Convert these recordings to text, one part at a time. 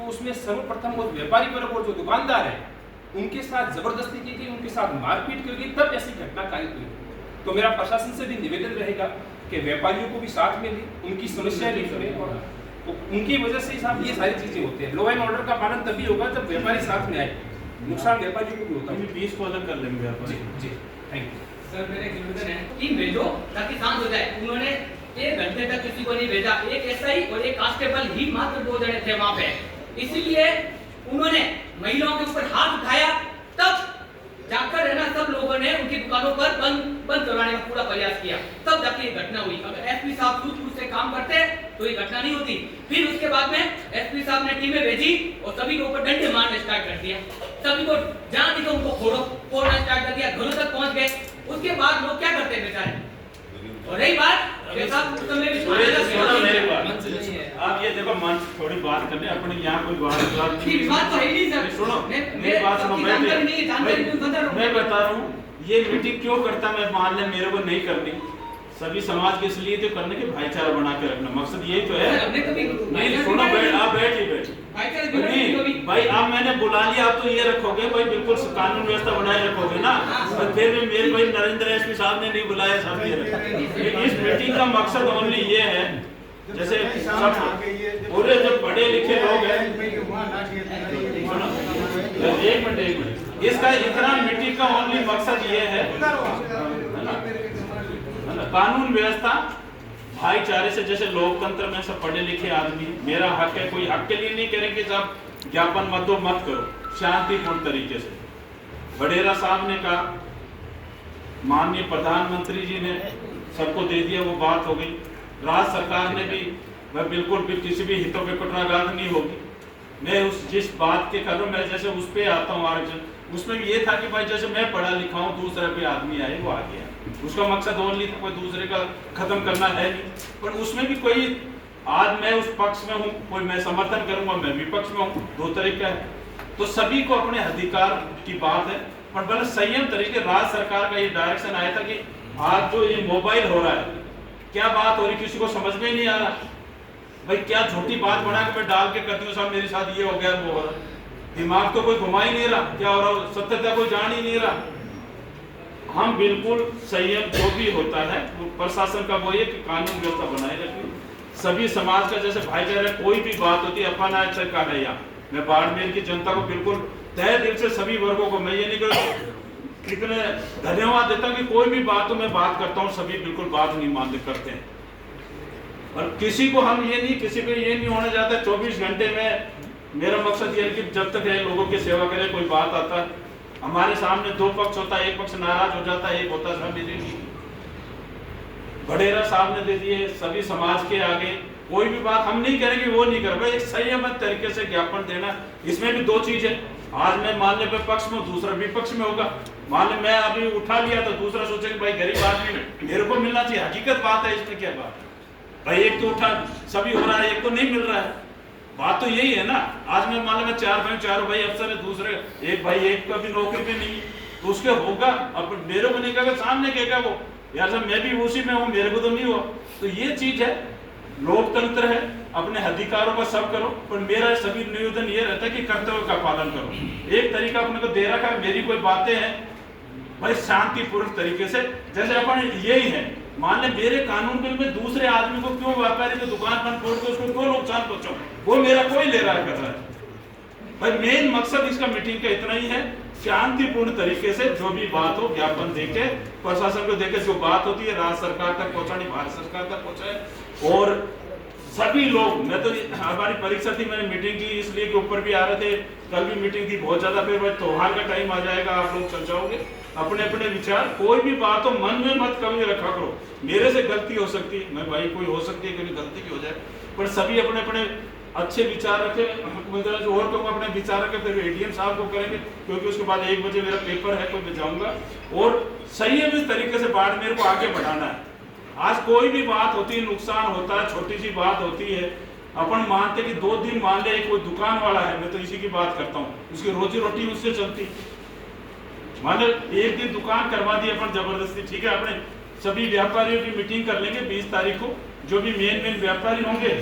तो उसमें सर्वप्रथम वो व्यापारी वर्ग और जो दुकानदार है उनके साथ जबरदस्ती की गई, उनके साथ मारपीट की गई, तब ऐसी घटना कारित हुई। तो मेरा प्रशासन से भी निवेदन रहेगा कि व्यापारियों को भी साथ में लें, उनकी समस्याएं नहीं सुने, और तो उनकी वजह से साहब ये सारी चीजें होती है। लॉ एंड ऑर्डर का पालन तभी होगा जब व्यापारी साथ में आए, नुकसान व्यापारियों को भी होता है। 20 को अलग कर लेंगे जी जी, थैंक यू सर। मेरा निवेदन है कि भेजो ताकि शांत हो जाए। उन्होंने 1 घंटे तक किसी को नहीं भेजा, एक एसआई और एक कांस्टेबल ही मात्र 2 जने थे वहां पे, इसीलिए उन्होंने महिलाओं के ऊपर हाथ उठाया। तब जाकर है ना सब लोगों ने उनकी दुकानों पर बंद करवाने का पूरा प्रयास किया, तब जाके ये घटना हुई। अगर एसपी साहब सूझबूझ से काम करते तो ये घटना नहीं होती। फिर उसके बाद में एसपी साहब ने टीमें भेजी और सभी के ऊपर डंडे मारने स्टार्ट कर दिया। सभी को जहां दिखा उनको फोड़ना स्टार्ट कर दिया, घरों तक पहुंच गए। उसके बाद लोग क्या करते हैं बेचारे। और रही बात आप ये देखो मंच थोड़ी बात करने अपने यहाँ कोई बात तो है नहीं सर। सुनो मेरी बात सुनो, मैं बता रहा हूँ ये मीटिंग क्यों करता, मैं मान ले मेरे को नहीं करनी, सभी समाज के इसलिए तो करने के भाईचारा बना के रखना, मकसद यही तो है। नहीं सुनो, आप बैठ भाई, आप मैंने बुला लिया, आप तो ये रखोगे भाई बिल्कुल कानून व्यवस्था बनाए रखोगे ना। और फिर भी मेरे भाई नरेंद्र एसपी साहब ने नहीं बुलाया, साहब ये इस मीटिंग का मकसद ओनली ये है, जैसे सब पूरे जो पढ़े लिखे लोग हैं, एक मिनट इसका इतना मीटिंग का ओनली मकसद ये है कानून व्यवस्था भाईचारे से, जैसे लोकतंत्र में सब पढ़े लिखे आदमी, मेरा हक है, कोई हक के लिए नहीं करेंगे सब ज्ञापन मत दो, मत करो, शांतिपूर्ण तरीके से। बडेरा साहब ने कहा, माननीय प्रधानमंत्री जी ने सबको दे दिया, वो बात हो गई। राज्य सरकार ने भी, मैं बिल्कुल भी किसी भी हितों पे कुटराघात नहीं होगी। मैं उस जिस बात के कर रहा हूँ, मैं जैसे उस पे आता हूँ आरक्षण, उसमें भी ये था कि भाई जैसे मैं पढ़ा लिखा हूँ, दूसरे पे आदमी आए वो आ गया, उसका मकसद ओनली था कोई दूसरे का खत्म करना है नहीं। पर उसमें भी कोई, आज मैं उस पक्ष में हूँ, कोई मैं समर्थन करूंगा, मैं विपक्ष में हूँ, 2 तरीका है। तो सभी को अपने अधिकार की बात है, पर बड़े संयम तरीके। राज्य सरकार का ये डायरेक्शन आया था कि आज जो ये मोबाइल हो रहा है, क्या बात हो रही किसी को समझ में नहीं आ रहा, भाई क्या झूठी बात बना के मैं डाल के करती हूँ साहब मेरे साथ ये हो गया वो हो रहा, दिमाग तो कोई घुमा ही नहीं रहा, क्या हो रहा सत्यता कोई जान ही नहीं रहा। हम बिल्कुल संयम जो भी होता है वो प्रशासन का वो ये कि कानून व्यवस्था बनाए रखें, सभी समाज का जैसे भाईचारा, कोई भी बात होती है अपना का है। यहाँ मैं बाड़मेर की जनता को बिल्कुल तहे दिल से सभी वर्गों को, मैं ये नहीं कर इतने धन्यवाद देता हूँ कि कोई भी बात तो मैं बात करता हूँ, सभी बिल्कुल बात नहीं मानते करते हैं। और किसी को हम ये नहीं, किसी पे ये नहीं होने जाता 24 घंटे में। मेरा मकसद ये है कि जब तक है लोगों की सेवा करें, कोई बात आता है हमारे सामने 2 पक्ष होता है, एक पक्ष नाराज हो जाता है, एक होता है मेरे बडेरा साहब ने दे दिए, सभी समाज के आगे कोई भी बात हम नहीं करेंगे, वो नहीं करेंगे, एक संयमित तरीके से ज्ञापन देना। इसमें भी 2 चीज है, आज मैं मान ले पक्ष में, दूसरा विपक्ष में होगा। मान ले मैं अभी उठा लिया तो दूसरा सोचे कि भाई गरीब आदमी मेरे को मिलना चाहिए, हकीकत बात है, इसमें क्या बात है भाई, एक तो उठा सभी हो रहा है, एक तो नहीं मिल रहा है, बात तो यही है ना। आज मैं मान लो मैं 4 भाई अफसर है, दूसरे एक भाई एक का भी नौकरी पे नहीं, तो उसके होगा, अब मेरे को नहीं कहेगा, सामने कहेगा वो यार साहब मैं भी उसी में हूँ, मेरे को तो नहीं हुआ। तो ये चीज है, लोकतंत्र है, अपने अधिकारों का सब करो, पर मेरा सभी निवेदन ये रहता है कि कर्तव्य का पालन करो। एक तरीका अपने को दे रखा है, मेरी कोई बातें हैं भाई शांतिपूर्ण तरीके से, जैसे अपन यही है, मान ले मेरे कानून बिल में दूसरे आदमी को क्यों, व्यापारी को दुकान बंद छोड़ के उसको क्यों नुकसान पहुंचाऊं, वो मेरा कोई ले रहा कर रहा है। भाई मेन मकसद इसका मीटिंग का इतना ही है, शांतिपूर्ण तरीके से जो भी बात हो ज्ञापन देके, प्रशासन को देके जो बात होती है राज्य सरकार तक पहुंचानी, भारत सरकार तक पहुंचाए। और सभी लोग, मैं तो हमारी परीक्षा थी, मैंने मीटिंग की इसलिए कि ऊपर भी आ रहे थे, कल भी मीटिंग थी बहुत ज्यादा, फिर त्योहार का टाइम आ जाएगा, आप लोग चल जाओगे, अपने अपने विचार, कोई भी बात हो मन में मत कभी रखा करो, मेरे से गलती हो सकती है, मैं भाई कोई हो सकती है कोई गलती भी हो जाए, पर सभी अपने अपने अच्छे विचार रखें। और कहूँगा अपने विचार रखें, फिर एडीएम साहब को करेंगे, क्योंकि उसके बाद 1 बजे मेरा पेपर है, तो मैं जाऊंगा। और संयमित तरीके से बाड़मेर को आगे बढ़ाना है। आज कोई भी बात होती है, नुकसान होता है, छोटी सी बात होती है, अपन मानते कि 2 दिन मान ले कोई दुकान वाला है, मैं तो इसी की बात करता हूँ, उसकी रोजी रोटी उससे चलती, मान लो 1 दिन दुकान करवा दी अपन जबरदस्ती, ठीक है, अपने सभी व्यापारियों की मीटिंग कर लेंगे 20 तारीख को, जो भी मेन व्यापारी होंगे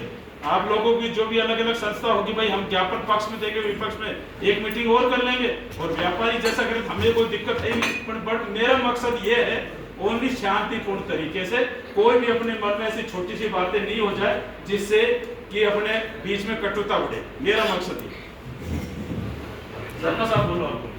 आप लोगों की जो भी अलग अलग संस्था होगी भाई, हम ज्ञापन पक्ष में देंगे, विपक्ष में एक मीटिंग और कर लेंगे और व्यापारी जैसा करें, हमें कोई दिक्कत है नहीं। बट मेरा मकसद ये है ओनली शांतिपूर्ण तरीके से, कोई भी अपने मन में ऐसी छोटी सी बातें नहीं हो जाए जिससे कि अपने बीच में कटुता बढ़े। मेरा मकसद ये। शर्मा साहब बोलो। आपको